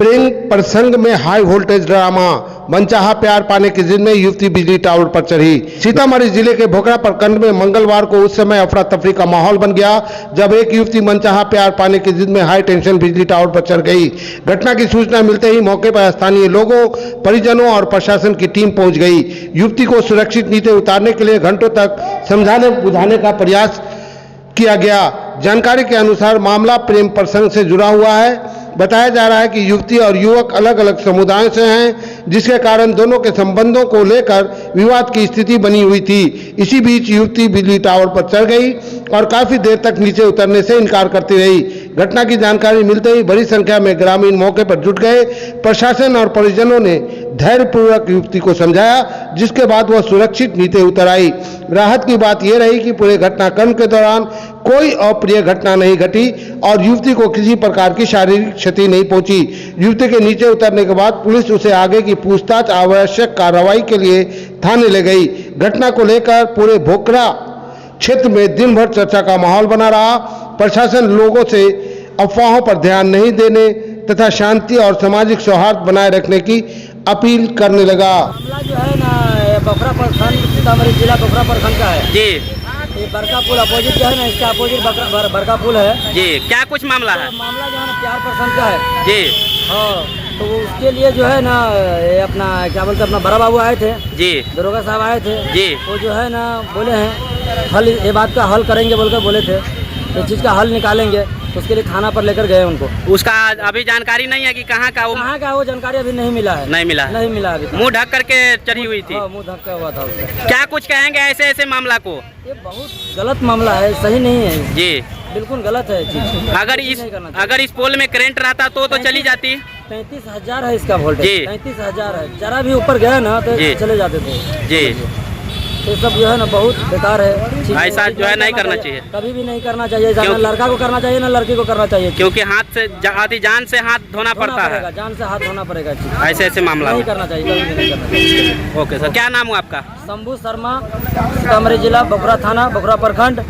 प्रेम प्रसंग में high voltage drama, मनचाहा प्यार पाने की जिद में युवती बिजली टावर पर चढ़ी। सीतामढ़ी जिले के भोकरा प्रखंड में मंगलवार को उस समय अफरा तफरी का माहौल बन गया जब एक युवती मनचाहा प्यार पाने की जिद में हाई टेंशन बिजली टावर पर चढ़ गई। घटना की सूचना मिलते ही मौके पर स्थानीय लोगों, परिजनों और प्रशासन की टीम पहुंच गई। युवती को सुरक्षित नीचे उतारने के लिए घंटों तक समझाने बुझाने का प्रयास किया गया। जानकारी के अनुसार मामला प्रेम प्रसंग से जुड़ा हुआ है। बताया जा रहा है कि युवती और युवक अलग अलग समुदायों से हैं, जिसके कारण दोनों के संबंधों को लेकर विवाद की स्थिति बनी हुई थी। इसी बीच युवती बिजली टावर पर चढ़ गई और काफी देर तक नीचे उतरने से इनकार करती रही। घटना की जानकारी मिलते ही बड़ी संख्या में ग्रामीण मौके पर जुट गए। प्रशासन और परिजनों ने धैर्यपूर्वक युवती को समझाया, जिसके बाद वह सुरक्षित नीचे उतर आई। राहत की बात यह रही कि पूरे घटनाक्रम के दौरान कोई अप्रिय घटना नहीं घटी और युवती को किसी प्रकार की शारीरिक क्षति नहीं पहुंची। युवती के नीचे उतरने के बाद पुलिस उसे आगे की पूछताछ आवश्यक कार्रवाई के लिए थाने ले गई। घटना को लेकर पूरे भोकरा क्षेत्र में दिन भर चर्चा का माहौल बना रहा। प्रशासन लोगों से अफवाहों पर ध्यान नहीं देने तथा शांति और सामाजिक सौहार्द बनाए रखने की अपील करने लगा। मामला जो है ना भोकरा प्रखंड, सीतामढ़ी जिला भोकरा प्रखंड का है जी। ये बड़का पुल अपोजिट जो है ना, इसके अपोजिट बड़का पुल है जी। क्या कुछ मामला है? मामला जो है ना प्यार प्रसंग का है जी। हाँ, तो उसके लिए जो है ना ये अपना क्या बोलते हैं, अपना बड़ा बाबू आए थे जी। दरोगा साहब आए थे जी। वो जो है ना बोले हैं हल, ये बात का हल करेंगे बोलकर बोले थे, इस चीज़ का हल निकालेंगे। तो उसके लिए थाना पर लेकर गए उनको। उसका अभी जानकारी नहीं है कि कहाँ का वो जानकारी अभी नहीं मिला है। नहीं मिला अभी तक। मुंह ढक करके चढ़ी हुई थी। मुंह ढका हुआ था उसका। क्या कुछ कहेंगे ऐसे ऐसे मामला को? ये बहुत गलत मामला है, सही नहीं है जी। बिल्कुल गलत है चीज। अगर इस पोल में करंट रहता तो चली जाती। 35,000 है इसका वोल्टेज। जी। 35,000 है, जरा भी ऊपर गया ना तो चले जाते थे जी। तो सब जो है ना बहुत बेकार है। ऐसा जो है नहीं करना चाहिए, कभी भी नहीं करना चाहिए। ना लड़का को करना चाहिए ना लड़की को करना चाहिए, क्योंकि हाथ से जान से हाथ धोना पड़ता है। जान से हाथ धोना पड़ेगा। ऐसे ऐसे मामला नहीं करना चाहिए, कभी भी नहीं करना चाहिए। ओके सर, क्या नाम हुआ आपका? शंभू शर्मा, सीतामढ़ी जिला, भोकरा थाना, भोकरा प्रखंड।